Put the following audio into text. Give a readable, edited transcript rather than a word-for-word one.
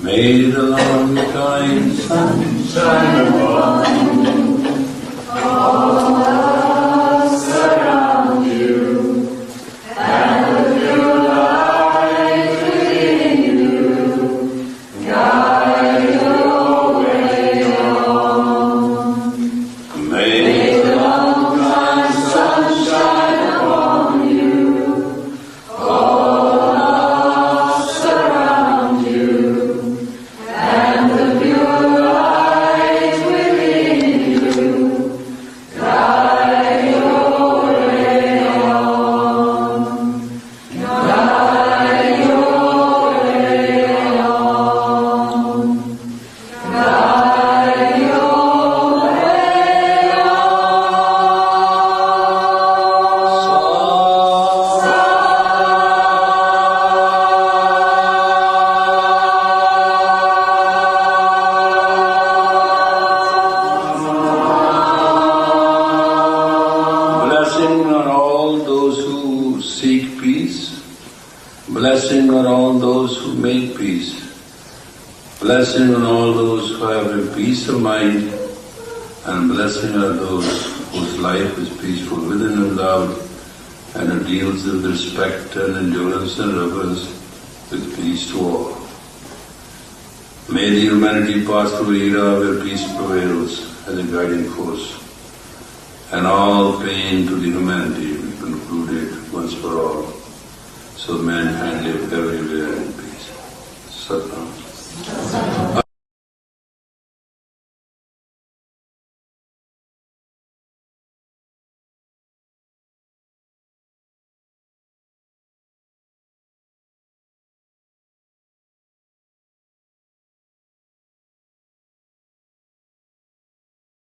May the long time sun shine upon you. All us around you, and the pure light within you, guide your way on. May the long time sun shine upon you. All us around you, and the pure light within you, guide your way on. Guide your way on. Guide your way Blessing on all those who seek peace. Blessing on all those who make peace. Blessing on all those who have a peace of mind. And blessing on those whose life is peaceful within and without, and who deals with respect and endurance and reverence with peace to all. May the humanity pass through an era where peace prevails as a guiding force, and all pain to the humanity be concluded once for all, so mankind live everywhere